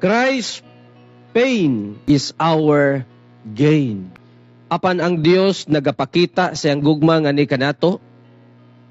Christ's pain is our gain. Apan ang Dios nagapakita sa iyang gugma nga ni kanato,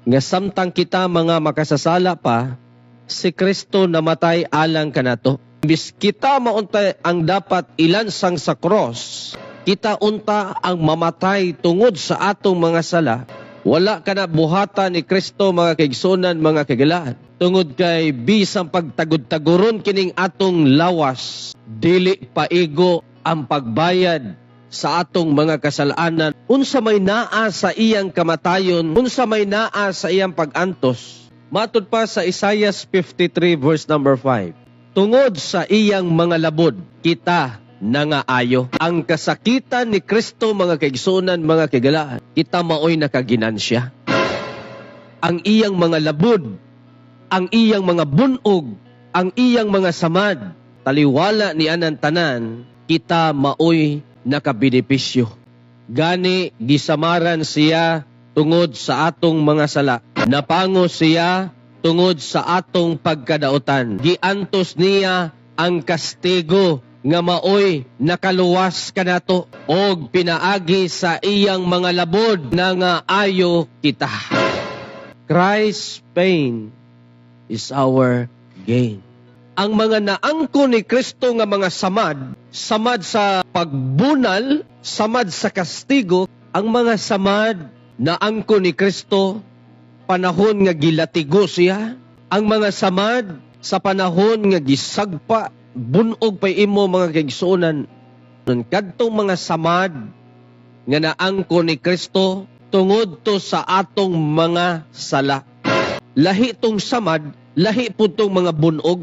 nga samtang kita mga makasasala pa, si Kristo namatay alang kanato. Bis kita maunta ang dapat ilansang sa cross, kita unta ang mamatay tungod sa atong mga sala. Wala ka na buhatan ni Kristo mga kaigsunan, mga kagalaan. Tungod kay bisang pagtagod-taguron kining atong lawas, dili paigo ang pagbayad sa atong mga kasalanan. Unsa may naa sa iyang kamatayon, unsa may naa sa iyang pagantos. Matud pa sa Isaiah 53 verse number 5. Tungod sa iyang mga labod, kita nangaayo. Ang kasakitan ni Kristo, mga kaigsunan, mga kagalaan, kita maoy nakaginansya. Ang iyang mga labod, ang iyang mga bunog, ang iyang mga samad, taliwala ni anan tanan, kita maoy nakabenepisyo. Gani, gisamaran siya tungod sa atong mga sala. Napango siya tungod sa atong pagkadautan. Giantos niya ang kastigo nga maoy nakaluwas kanato og pinaagi sa iyang mga labod na nga ayo kita. Christ's pain is our gain. Ang mga naangko ni Kristo nga mga samad sa pagbunal, samad sa kastigo, ang mga samad na angko ni Kristo panahon nga gilatigo siya, ang mga samad sa panahon nga gisagpa, bunog pa imo mga kaigsunan. Kadtong mga samad nga naangko ni Kristo tungod to sa atong mga sala. Lahi tong samad, lahi po tong mga bunog,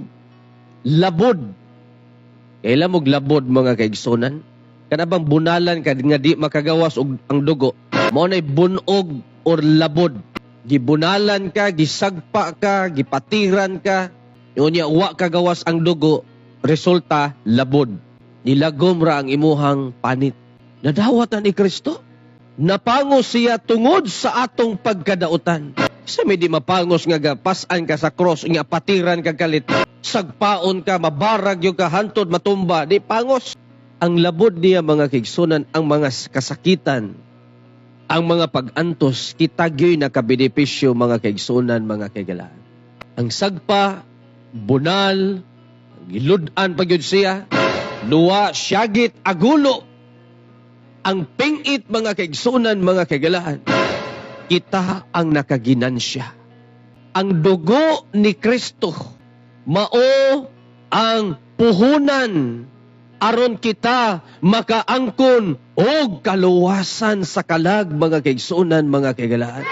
labod. Kailan mong labod mga kaigsunan? Kanabang bunalan ka nga di makagawas og ang dugo. Mao nay bunog or labod. Gibunalan ka, gisagpa ka, gipatiran ka, unya wa kagawas ang dugo, resulta labod. Nilagom ra ang imuhang panit. Nadawatan ni Kristo. Napango siya tungod sa atong pagkadautan. Sa may di mapangos nga gapasan ka sa cross, nga patiran ka kalit, sagpaon ka, mabarag yung ka, hantod, matumba, di pangos. Ang labod niya mga kaigsunan, ang mga kasakitan, ang mga pag-antos, kita gyo'y nakabenepisyo mga kaigsunan, mga kaigalaan. Ang sagpa, bunal, giludan pa yun siya, luwa, syagit, agulo, ang pingit mga kaigsunan, mga kaigalaan, kita ang nakaginansya. Ang dugo ni Kristo, mao ang puhunan aron kita makaangkon og kaluwasan sa kalag mga kaigsunan, mga kaigalaan.